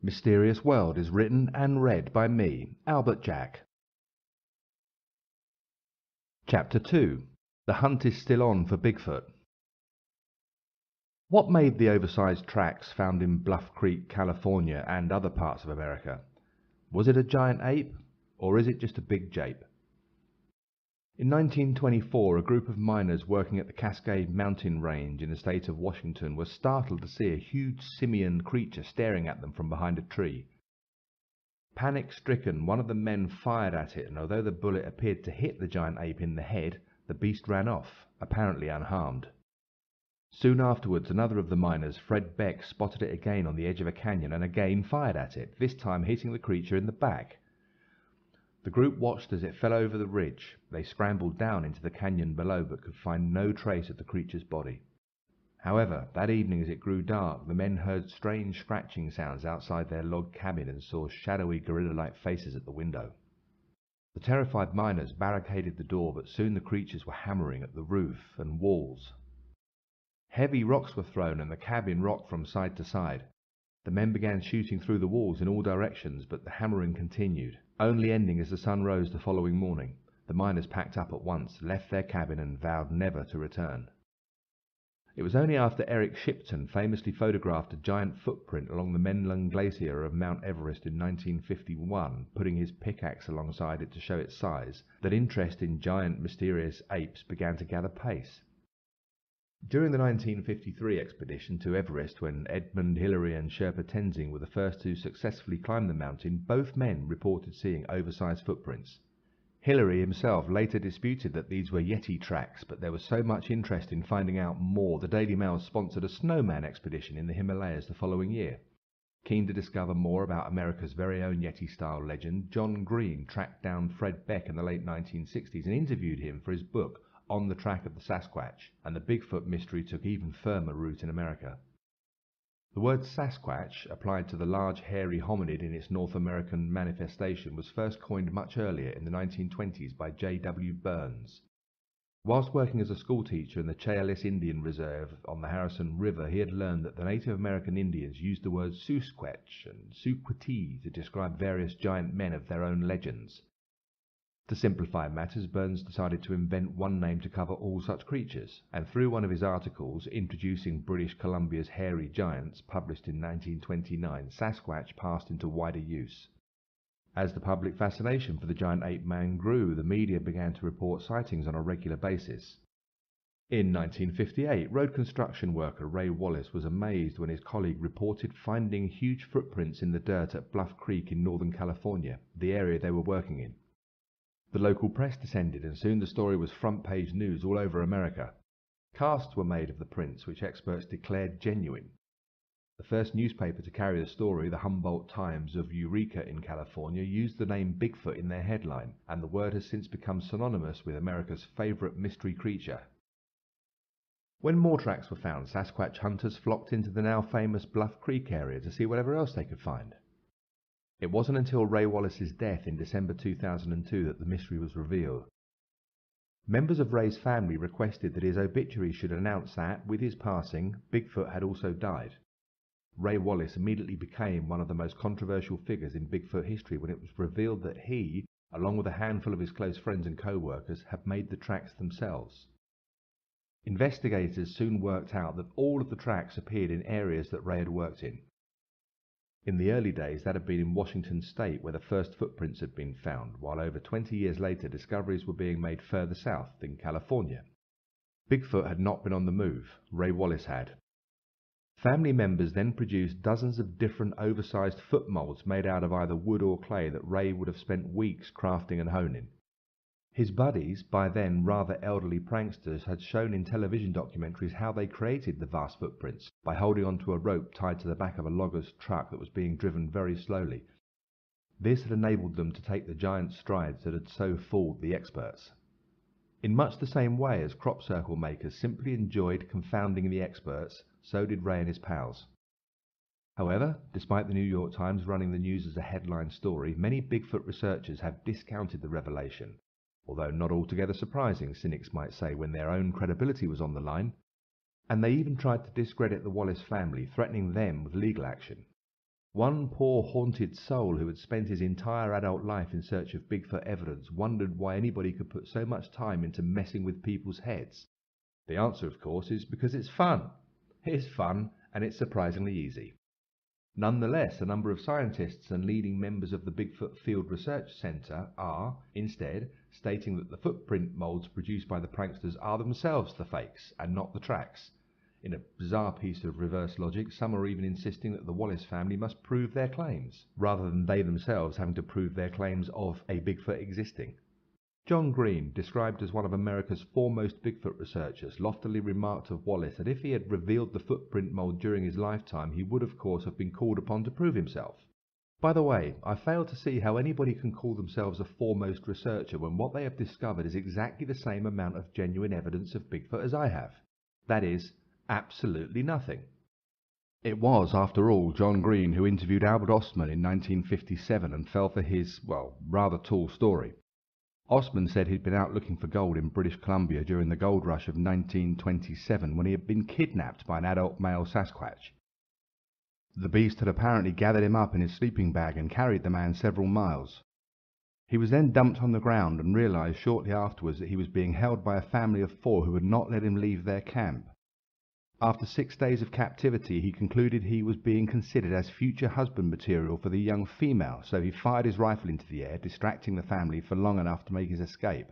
Mysterious World is written and read by me, Albert Jack. Chapter 2. The hunt is still on for Bigfoot. What made the oversized tracks found in Bluff Creek, California and other parts of America? Was it a giant ape, or is it just a big jape? In 1924, a group of miners working at the Cascade Mountain Range in the state of Washington were startled to see a huge simian creature staring at them from behind a tree. Panic-stricken, one of the men fired at it, and although the bullet appeared to hit the giant ape in the head, the beast ran off, apparently unharmed. Soon afterwards, another of the miners, Beck, spotted it again on the edge of a canyon and again fired at it, this time hitting the creature in the back. The group watched as it fell over the ridge. They scrambled down into the canyon below but could find no trace of the creature's body. However, that evening as it grew dark, the men heard strange scratching sounds outside their log cabin and saw shadowy gorilla-like faces at the window. The terrified miners barricaded the door, but soon the creatures were hammering at the roof and walls. Heavy rocks were thrown and the cabin rocked from side to side. The men began shooting through the walls in all directions, but the hammering continued, only ending as the sun rose the following morning. The miners packed up at once, left their cabin and vowed never to return. It was only after Eric Shipton famously photographed a giant footprint along the Menlung Glacier of Mount Everest in 1951, putting his pickaxe alongside it to show its size, that interest in giant mysterious apes began to gather pace. During the 1953 expedition to Everest, when Edmund Hillary and Sherpa Tenzing were the first to successfully climb the mountain, both men reported seeing oversized footprints. Hillary himself later disputed that these were Yeti tracks, but there was so much interest in finding out more, the Daily Mail sponsored a snowman expedition in the Himalayas the following year. Keen to discover more about America's very own Yeti-style legend, John Green tracked down Beck in the late 1960s and interviewed him for his book, On the Track of the Sasquatch, and the Bigfoot mystery took even firmer root in America. The word Sasquatch, applied to the large hairy hominid in its North American manifestation, was first coined much earlier in the 1920s by J.W. Burns. Whilst working as a schoolteacher in the Chehalis Indian Reserve on the Harrison River, he had learned that the Native American Indians used the words Susquatch and Suquatee to describe various giant men of their own legends. To simplify matters, Burns decided to invent one name to cover all such creatures, and through one of his articles introducing British Columbia's hairy giants, published in 1929, Sasquatch passed into wider use. As the public fascination for the giant ape man grew, the media began to report sightings on a regular basis. In 1958, road construction worker Ray Wallace was amazed when his colleague reported finding huge footprints in the dirt at Bluff Creek in Northern California, the area they were working in. The local press descended, and soon the story was front-page news all over America. Casts were made of the prints, which experts declared genuine. The first newspaper to carry the story, the Humboldt Times of Eureka in California, used the name Bigfoot in their headline, and the word has since become synonymous with America's favorite mystery creature. When more tracks were found, Sasquatch hunters flocked into the now famous Bluff Creek area to see whatever else they could find. It wasn't until Ray Wallace's death in December 2002 that the mystery was revealed. Members of Ray's family requested that his obituary should announce that, with his passing, Bigfoot had also died. Ray Wallace immediately became one of the most controversial figures in Bigfoot history when it was revealed that he, along with a handful of his close friends and co-workers, had made the tracks themselves. Investigators soon worked out that all of the tracks appeared in areas that Ray had worked in. In the early days, that had been in Washington state, where the first footprints had been found, while over 20 years later discoveries were being made further south, in California. Bigfoot had not been on the move. Ray Wallace had. Family members then produced dozens of different oversized foot molds made out of either wood or clay that Ray would have spent weeks crafting and honing. His buddies, by then rather elderly pranksters, had shown in television documentaries how they created the vast footprints by holding onto a rope tied to the back of a logger's truck that was being driven very slowly. This had enabled them to take the giant strides that had so fooled the experts. In much the same way as crop circle makers simply enjoyed confounding the experts, so did Ray and his pals. However, despite the New York Times running the news as a headline story, many Bigfoot researchers have discounted the revelation. Although not altogether surprising, cynics might say, when their own credibility was on the line, and they even tried to discredit the Wallace family, threatening them with legal action. One poor haunted soul who had spent his entire adult life in search of Bigfoot evidence wondered why anybody could put so much time into messing with people's heads. The answer, of course, is because it's fun. It's fun, and it's surprisingly easy. Nonetheless, a number of scientists and leading members of the Bigfoot Field Research Center are, instead, stating that the footprint molds produced by the pranksters are themselves the fakes and not the tracks. In a bizarre piece of reverse logic, some are even insisting that the Wallace family must prove their claims, rather than they themselves having to prove their claims of a Bigfoot existing. John Green, described as one of America's foremost Bigfoot researchers, loftily remarked of Wallace that if he had revealed the footprint mold during his lifetime, he would of course have been called upon to prove himself. By the way, I fail to see how anybody can call themselves a foremost researcher when what they have discovered is exactly the same amount of genuine evidence of Bigfoot as I have. That is, absolutely nothing. It was, after all, John Green who interviewed Albert Ostman in 1957 and fell for his, well, rather tall story. Ostman said he'd been out looking for gold in British Columbia during the gold rush of 1927 when he had been kidnapped by an adult male Sasquatch. The beast had apparently gathered him up in his sleeping bag and carried the man several miles. He was then dumped on the ground and realized shortly afterwards that he was being held by a family of 4 who would not let him leave their camp. After 6 days of captivity, he concluded he was being considered as future husband material for the young female, so he fired his rifle into the air, distracting the family for long enough to make his escape.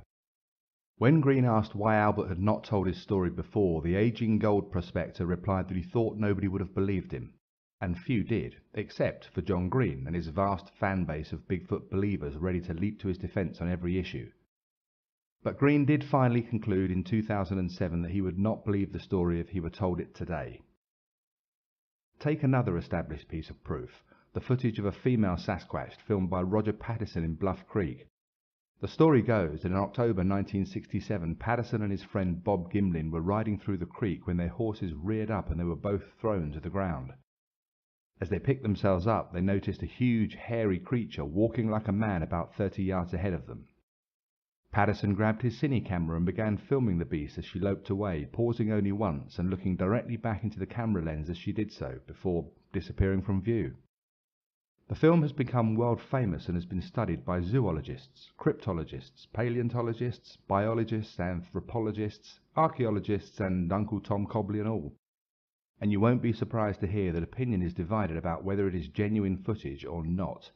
When Green asked why Albert had not told his story before, the aging gold prospector replied that he thought nobody would have believed him. And few did, except for John Green and his vast fan base of Bigfoot believers ready to leap to his defense on every issue. But Green did finally conclude in 2007 that he would not believe the story if he were told it today. Take another established piece of proof, the footage of a female Sasquatch filmed by Roger Patterson in Bluff Creek. The story goes that in October 1967, Patterson and his friend Bob Gimlin were riding through the creek when their horses reared up and they were both thrown to the ground. As they picked themselves up, they noticed a huge, hairy creature walking like a man about 30 yards ahead of them. Patterson grabbed his cine camera and began filming the beast as she loped away, pausing only once and looking directly back into the camera lens as she did so, before disappearing from view. The film has become world famous and has been studied by zoologists, cryptologists, paleontologists, biologists, anthropologists, archaeologists, and Uncle Tom Cobley and all. And you won't be surprised to hear that opinion is divided about whether it is genuine footage or not.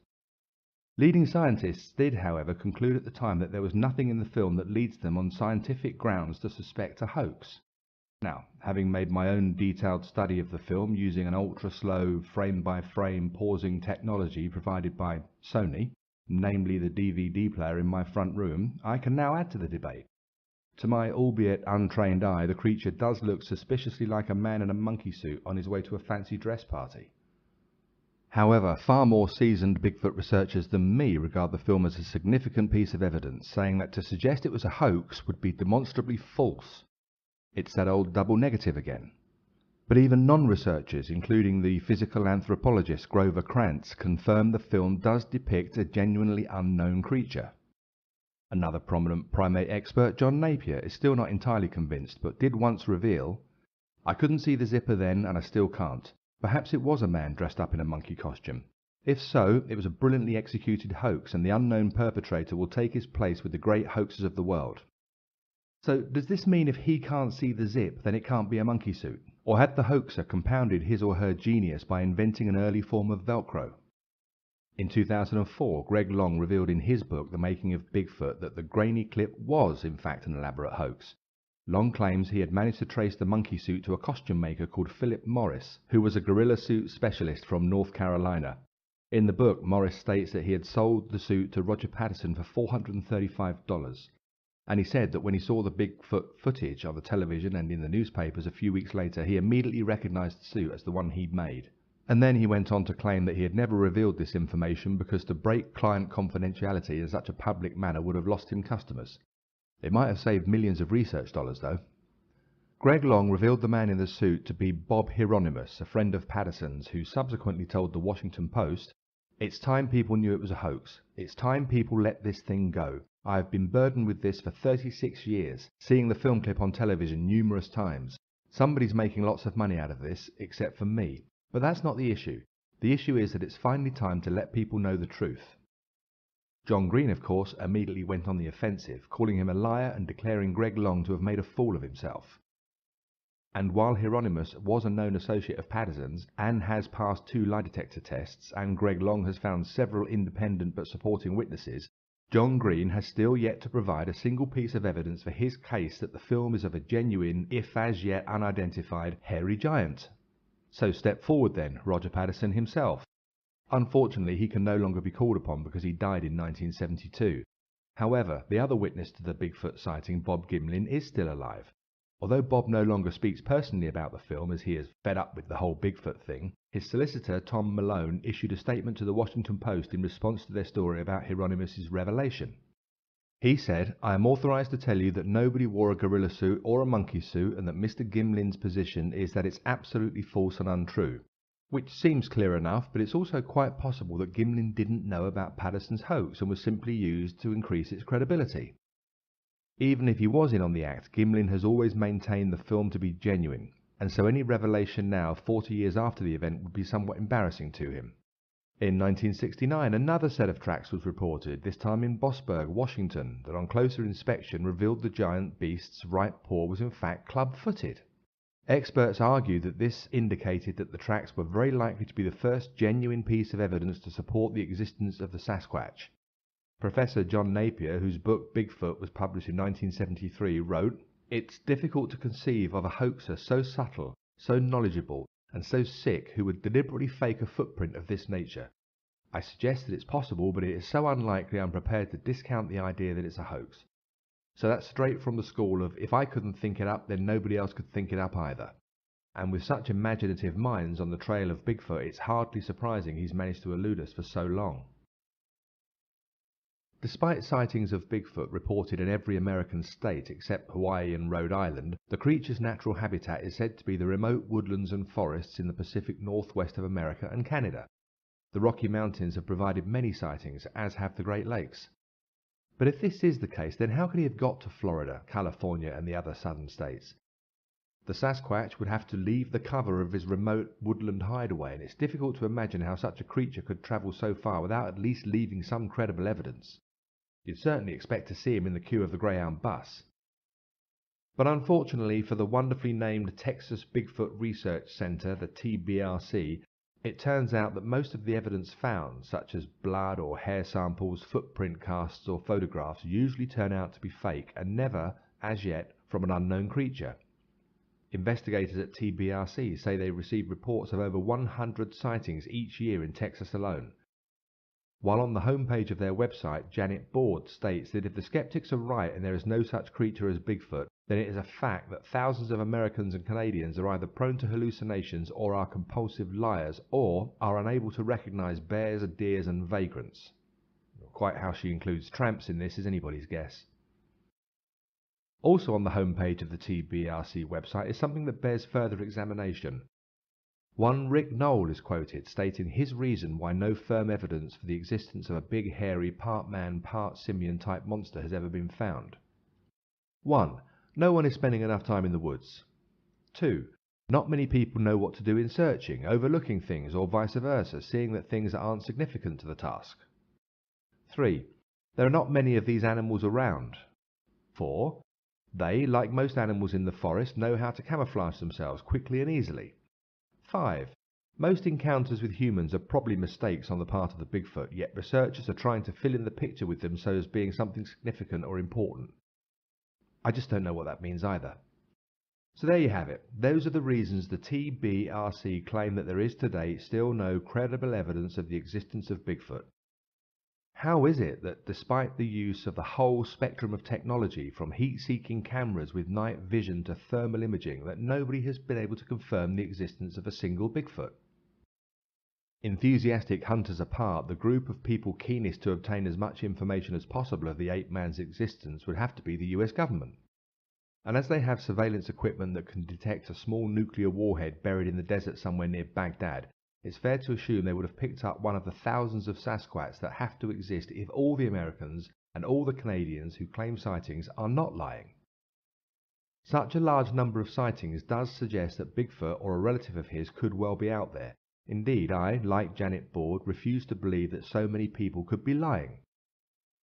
Leading scientists did, however, conclude at the time that there was nothing in the film that leads them on scientific grounds to suspect a hoax. Now, having made my own detailed study of the film using an ultra-slow, frame-by-frame pausing technology provided by Sony, namely the DVD player in my front room, I can now add to the debate. To my albeit untrained eye, the creature does look suspiciously like a man in a monkey suit on his way to a fancy dress party. However, far more seasoned Bigfoot researchers than me regard the film as a significant piece of evidence, saying that to suggest it was a hoax would be demonstrably false. It's that old double negative again. But even non-researchers, including the physical anthropologist Grover Krantz, confirm the film does depict a genuinely unknown creature. Another prominent primate expert, John Napier, is still not entirely convinced, but did once reveal, "I couldn't see the zipper then, and I still can't. Perhaps it was a man dressed up in a monkey costume. If so, it was a brilliantly executed hoax, and the unknown perpetrator will take his place with the great hoaxers of the world." So does this mean if he can't see the zip, then it can't be a monkey suit? Or had the hoaxer compounded his or her genius by inventing an early form of Velcro? In 2004, Greg Long revealed in his book, The Making of Bigfoot, that the grainy clip was in fact an elaborate hoax. Long claims he had managed to trace the monkey suit to a costume maker called Philip Morris, who was a gorilla suit specialist from North Carolina. In the book, Morris states that he had sold the suit to Roger Patterson for $435. And he said that when he saw the Bigfoot footage on the television and in the newspapers a few weeks later, he immediately recognized the suit as the one he'd made. And then he went on to claim that he had never revealed this information because to break client confidentiality in such a public manner would have lost him customers. It might have saved millions of research dollars, though. Greg Long revealed the man in the suit to be Bob Hieronymus, a friend of Patterson's, who subsequently told the Washington Post, "It's time people knew it was a hoax. It's time people let this thing go. I have been burdened with this for 36 years, seeing the film clip on television numerous times. Somebody's making lots of money out of this, except for me. But that's not the issue. The issue is that it's finally time to let people know the truth. John Green, of course, immediately went on the offensive, calling him a liar and declaring Greg Long to have made a fool of himself. And while Hieronymus was a known associate of Patterson's and has passed 2 lie detector tests, and Greg Long has found several independent but supporting witnesses, John Green has still yet to provide a single piece of evidence for his case that the film is of a genuine, if as yet unidentified, hairy giant. So step forward then, Roger Patterson himself. Unfortunately, he can no longer be called upon because he died in 1972. However, the other witness to the Bigfoot sighting, Bob Gimlin, is still alive. Although Bob no longer speaks personally about the film as he is fed up with the whole Bigfoot thing, his solicitor, Tom Malone, issued a statement to the Washington Post in response to their story about Hieronymus' revelation. He said, "I am authorized to tell you that nobody wore a gorilla suit or a monkey suit and that Mr. Gimlin's position is that it's absolutely false and untrue." Which seems clear enough, but it's also quite possible that Gimlin didn't know about Patterson's hoax and was simply used to increase its credibility. Even if he was in on the act, Gimlin has always maintained the film to be genuine, and so any revelation now, 40 years after the event, would be somewhat embarrassing to him. In 1969, another set of tracks was reported, this time in Bossburg, Washington, that on closer inspection revealed the giant beast's right paw was in fact club-footed. Experts argue that this indicated that the tracks were very likely to be the first genuine piece of evidence to support the existence of the Sasquatch. Professor John Napier, whose book Bigfoot was published in 1973, wrote, "It's difficult to conceive of a hoaxer so subtle, so knowledgeable, and so sick who would deliberately fake a footprint of this nature. I suggest that it's possible, but it is so unlikely I'm prepared to discount the idea that it's a hoax." So that's straight from the school of, if I couldn't think it up, then nobody else could think it up either. And with such imaginative minds on the trail of Bigfoot, it's hardly surprising he's managed to elude us for so long. Despite sightings of Bigfoot reported in every American state except Hawaii and Rhode Island, the creature's natural habitat is said to be the remote woodlands and forests in the Pacific Northwest of America and Canada. The Rocky Mountains have provided many sightings, as have the Great Lakes. But if this is the case, then how could he have got to Florida, California, and the other southern states? The Sasquatch would have to leave the cover of his remote woodland hideaway, and it's difficult to imagine how such a creature could travel so far without at least leaving some credible evidence. You'd certainly expect to see him in the queue of the Greyhound bus. But unfortunately for the wonderfully named Texas Bigfoot Research Center, the TBRC, it turns out that most of the evidence found, such as blood or hair samples, footprint casts or photographs, usually turn out to be fake and never, as yet, from an unknown creature. Investigators at TBRC say they receive reports of over 100 sightings each year in Texas alone. While on the homepage of their website, Janet Board states that if the skeptics are right and there is no such creature as Bigfoot, then it is a fact that thousands of Americans and Canadians are either prone to hallucinations or are compulsive liars or are unable to recognize bears, deers and vagrants. Quite how she includes tramps in this is anybody's guess. Also on the homepage of the TBRC website is something that bears further examination. One Rick Knoll is quoted stating his reason why no firm evidence for the existence of a big hairy part man part simian type monster has ever been found. 1. No one is spending enough time in the woods. 2. Not many people know what to do in searching, overlooking things or vice versa, seeing that things aren't significant to the task. 3. There are not many of these animals around. 4. They, like most animals in the forest, know how to camouflage themselves quickly and easily. 5. Most encounters with humans are probably mistakes on the part of the Bigfoot, yet researchers are trying to fill in the picture with them so as being something significant or important. I just don't know what that means either. So there you have it. Those are the reasons the TBRC claim that there is today still no credible evidence of the existence of Bigfoot. How is it that despite the use of the whole spectrum of technology, from heat-seeking cameras with night vision to thermal imaging, that nobody has been able to confirm the existence of a single Bigfoot? Enthusiastic hunters apart, the group of people keenest to obtain as much information as possible of the ape-man's existence would have to be the US government. And as they have surveillance equipment that can detect a small nuclear warhead buried in the desert somewhere near Baghdad, it's fair to assume they would have picked up one of the thousands of Sasquatch that have to exist if all the Americans and all the Canadians who claim sightings are not lying. Such a large number of sightings does suggest that Bigfoot or a relative of his could well be out there, Indeed, I, like Janet Board, refuse to believe that so many people could be lying.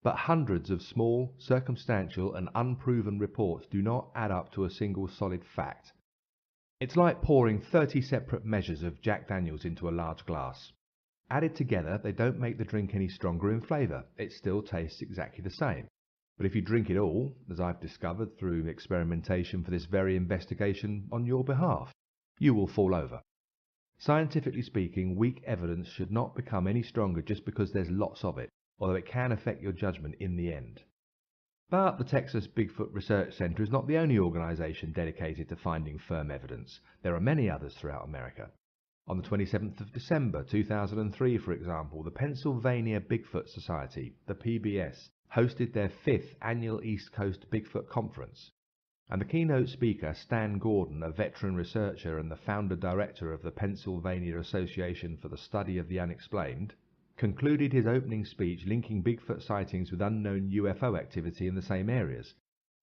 But hundreds of small, circumstantial and unproven reports do not add up to a single solid fact. It's like pouring 30 separate measures of Jack Daniels into a large glass. Added together, they don't make the drink any stronger in flavour. It still tastes exactly the same. But if you drink it all, as I've discovered through experimentation for this very investigation on your behalf, you will fall over. Scientifically speaking, weak evidence should not become any stronger just because there's lots of it, although it can affect your judgment in the end. But the Texas Bigfoot Research Center is not the only organization dedicated to finding firm evidence. There are many others throughout America. On the 27th of December 2003, for example, the Pennsylvania Bigfoot Society, the PBS, hosted their 5th annual East Coast Bigfoot Conference. And the keynote speaker, Stan Gordon, a veteran researcher and the founder-director of the Pennsylvania Association for the Study of the Unexplained, concluded his opening speech linking Bigfoot sightings with unknown UFO activity in the same areas,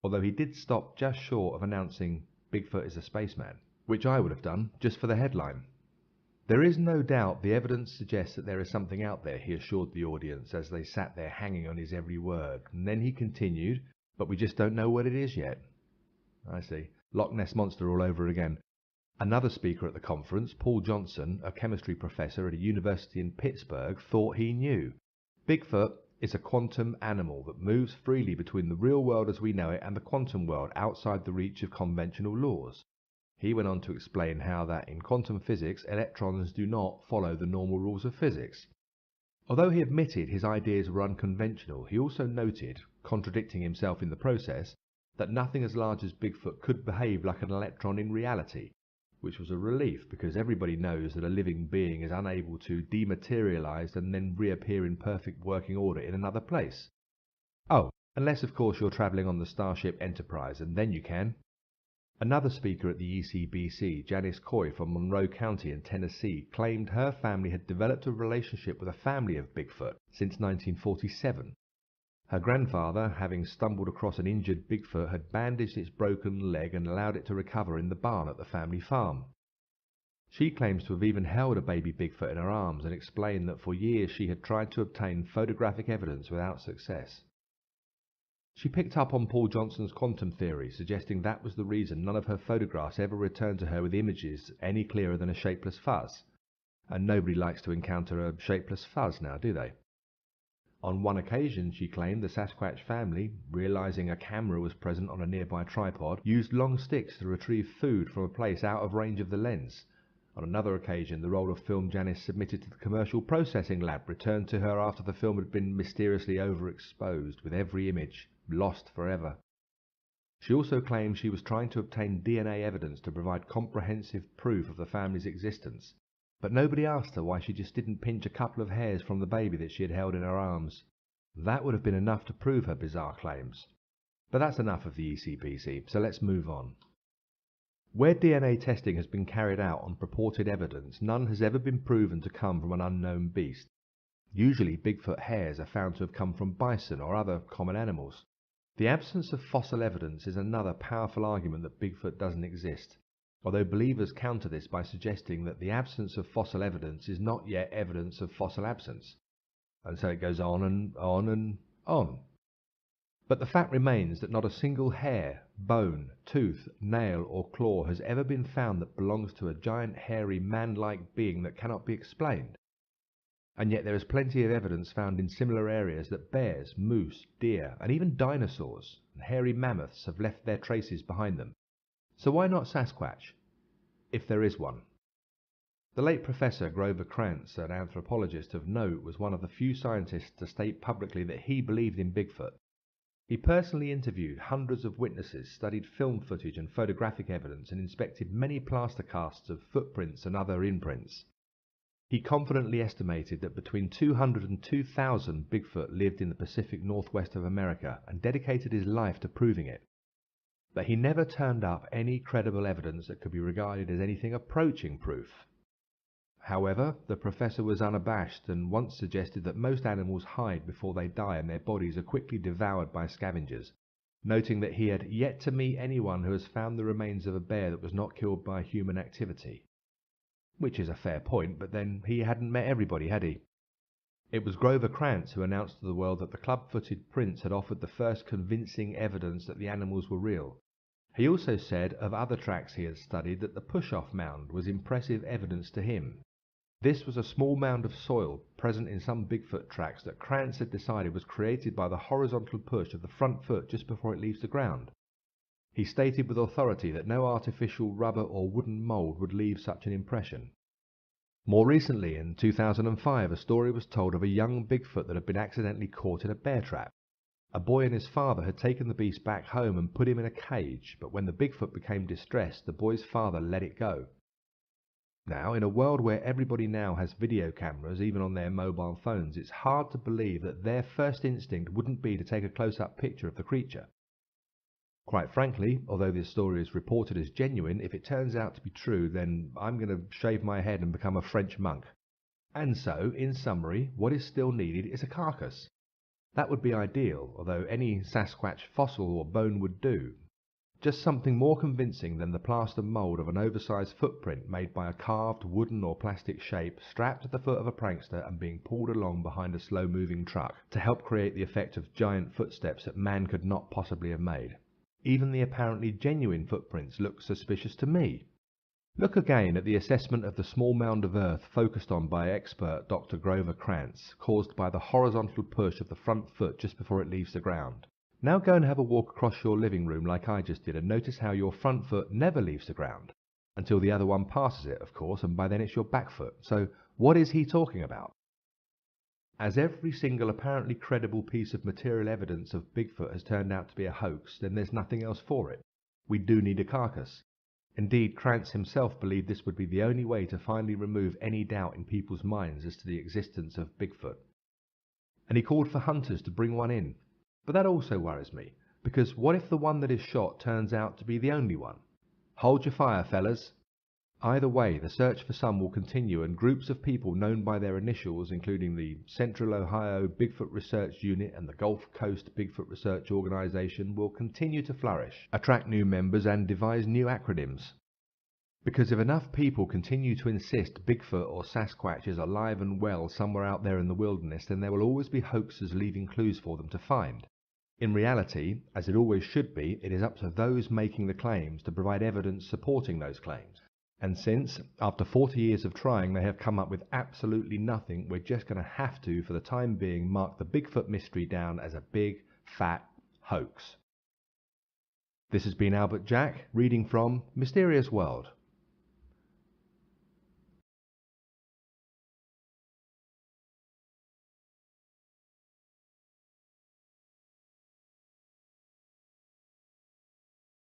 although he did stop just short of announcing Bigfoot is a spaceman, which I would have done just for the headline. There is no doubt the evidence suggests that there is something out there, he assured the audience as they sat there hanging on his every word, and then he continued, but we just don't know what it is yet. I see. Loch Ness Monster all over again. Another speaker at the conference, Paul Johnson, a chemistry professor at a university in Pittsburgh, thought he knew. Bigfoot is a quantum animal that moves freely between the real world as we know it and the quantum world outside the reach of conventional laws. He went on to explain how that in quantum physics, electrons do not follow the normal rules of physics. Although he admitted his ideas were unconventional, he also noted, contradicting himself in the process, that nothing as large as Bigfoot could behave like an electron in reality, which was a relief because everybody knows that a living being is unable to dematerialize and then reappear in perfect working order in another place. Oh, unless of course you're travelling on the Starship Enterprise, and then you can. Another speaker at the ECBC, Janice Coy from Monroe County in Tennessee, claimed her family had developed a relationship with a family of Bigfoot since 1947. Her grandfather, having stumbled across an injured Bigfoot, had bandaged its broken leg and allowed it to recover in the barn at the family farm. She claims to have even held a baby Bigfoot in her arms and explained that for years she had tried to obtain photographic evidence without success. She picked up on Paul Johnson's quantum theory, suggesting that was the reason none of her photographs ever returned to her with images any clearer than a shapeless fuzz. And nobody likes to encounter a shapeless fuzz now, do they? On one occasion, she claimed, the Sasquatch family, realizing a camera was present on a nearby tripod, used long sticks to retrieve food from a place out of range of the lens. On another occasion, the roll of film Janice submitted to the commercial processing lab returned to her after the film had been mysteriously overexposed, with every image lost forever. She also claimed she was trying to obtain DNA evidence to provide comprehensive proof of the family's existence. But nobody asked her why she just didn't pinch a couple of hairs from the baby that she had held in her arms. That would have been enough to prove her bizarre claims. But that's enough of the ECBC, so let's move on. Where DNA testing has been carried out on purported evidence, none has ever been proven to come from an unknown beast. Usually Bigfoot hairs are found to have come from bison or other common animals. The absence of fossil evidence is another powerful argument that Bigfoot doesn't exist, although believers counter this by suggesting that the absence of fossil evidence is not yet evidence of fossil absence. And so it goes on and on and on. But the fact remains that not a single hair, bone, tooth, nail or claw has ever been found that belongs to a giant hairy man-like being that cannot be explained. And yet there is plenty of evidence found in similar areas that bears, moose, deer and even dinosaurs and hairy mammoths have left their traces behind them. So why not Sasquatch, if there is one? The late Professor Grover Krantz, an anthropologist of note, was one of the few scientists to state publicly that he believed in Bigfoot. He personally interviewed hundreds of witnesses, studied film footage and photographic evidence, and inspected many plaster casts of footprints and other imprints. He confidently estimated that between 200 and 2,000 Bigfoot lived in the Pacific Northwest of America and dedicated his life to proving it. But he never turned up any credible evidence that could be regarded as anything approaching proof. However, the professor was unabashed and once suggested that most animals hide before they die and their bodies are quickly devoured by scavengers, noting that he had yet to meet anyone who has found the remains of a bear that was not killed by human activity. Which is a fair point, but then he hadn't met everybody, had he? It was Grover Krantz who announced to the world that the club-footed prints had offered the first convincing evidence that the animals were real. He also said of other tracks he had studied that the push-off mound was impressive evidence to him. This was a small mound of soil present in some Bigfoot tracks that Krantz had decided was created by the horizontal push of the front foot just before it leaves the ground. He stated with authority that no artificial rubber or wooden mould would leave such an impression. More recently, in 2005, a story was told of a young Bigfoot that had been accidentally caught in a bear trap. A boy and his father had taken the beast back home and put him in a cage, but when the Bigfoot became distressed, the boy's father let it go. Now, in a world where everybody now has video cameras, even on their mobile phones, it's hard to believe that their first instinct wouldn't be to take a close-up picture of the creature. Quite frankly, although this story is reported as genuine, if it turns out to be true, then I'm going to shave my head and become a French monk. And so, in summary, what is still needed is a carcass. That would be ideal, although any Sasquatch fossil or bone would do. Just something more convincing than the plaster mould of an oversized footprint made by a carved wooden or plastic shape strapped to the foot of a prankster and being pulled along behind a slow-moving truck to help create the effect of giant footsteps that man could not possibly have made. Even the apparently genuine footprints look suspicious to me. Look again at the assessment of the small mound of earth focused on by expert Dr. Grover Krantz, caused by the horizontal push of the front foot just before it leaves the ground. Now go and have a walk across your living room like I just did and notice how your front foot never leaves the ground. Until the other one passes it, of course, and by then it's your back foot. So what is he talking about? As every single apparently credible piece of material evidence of Bigfoot has turned out to be a hoax, then there's nothing else for it. We do need a carcass. Indeed, Krantz himself believed this would be the only way to finally remove any doubt in people's minds as to the existence of Bigfoot. And he called for hunters to bring one in. But that also worries me, because what if the one that is shot turns out to be the only one? Hold your fire, fellas. Either way, the search for some will continue, and groups of people known by their initials, including the Central Ohio Bigfoot Research Unit and the Gulf Coast Bigfoot Research Organization, will continue to flourish, attract new members, and devise new acronyms. Because if enough people continue to insist Bigfoot or Sasquatch is alive and well somewhere out there in the wilderness, then there will always be hoaxers leaving clues for them to find. In reality, as it always should be, it is up to those making the claims to provide evidence supporting those claims. And since, after 40 years of trying, they have come up with absolutely nothing, we're just going to have to, for the time being, mark the Bigfoot mystery down as a big, fat hoax. This has been Albert Jack, reading from Mysterious World.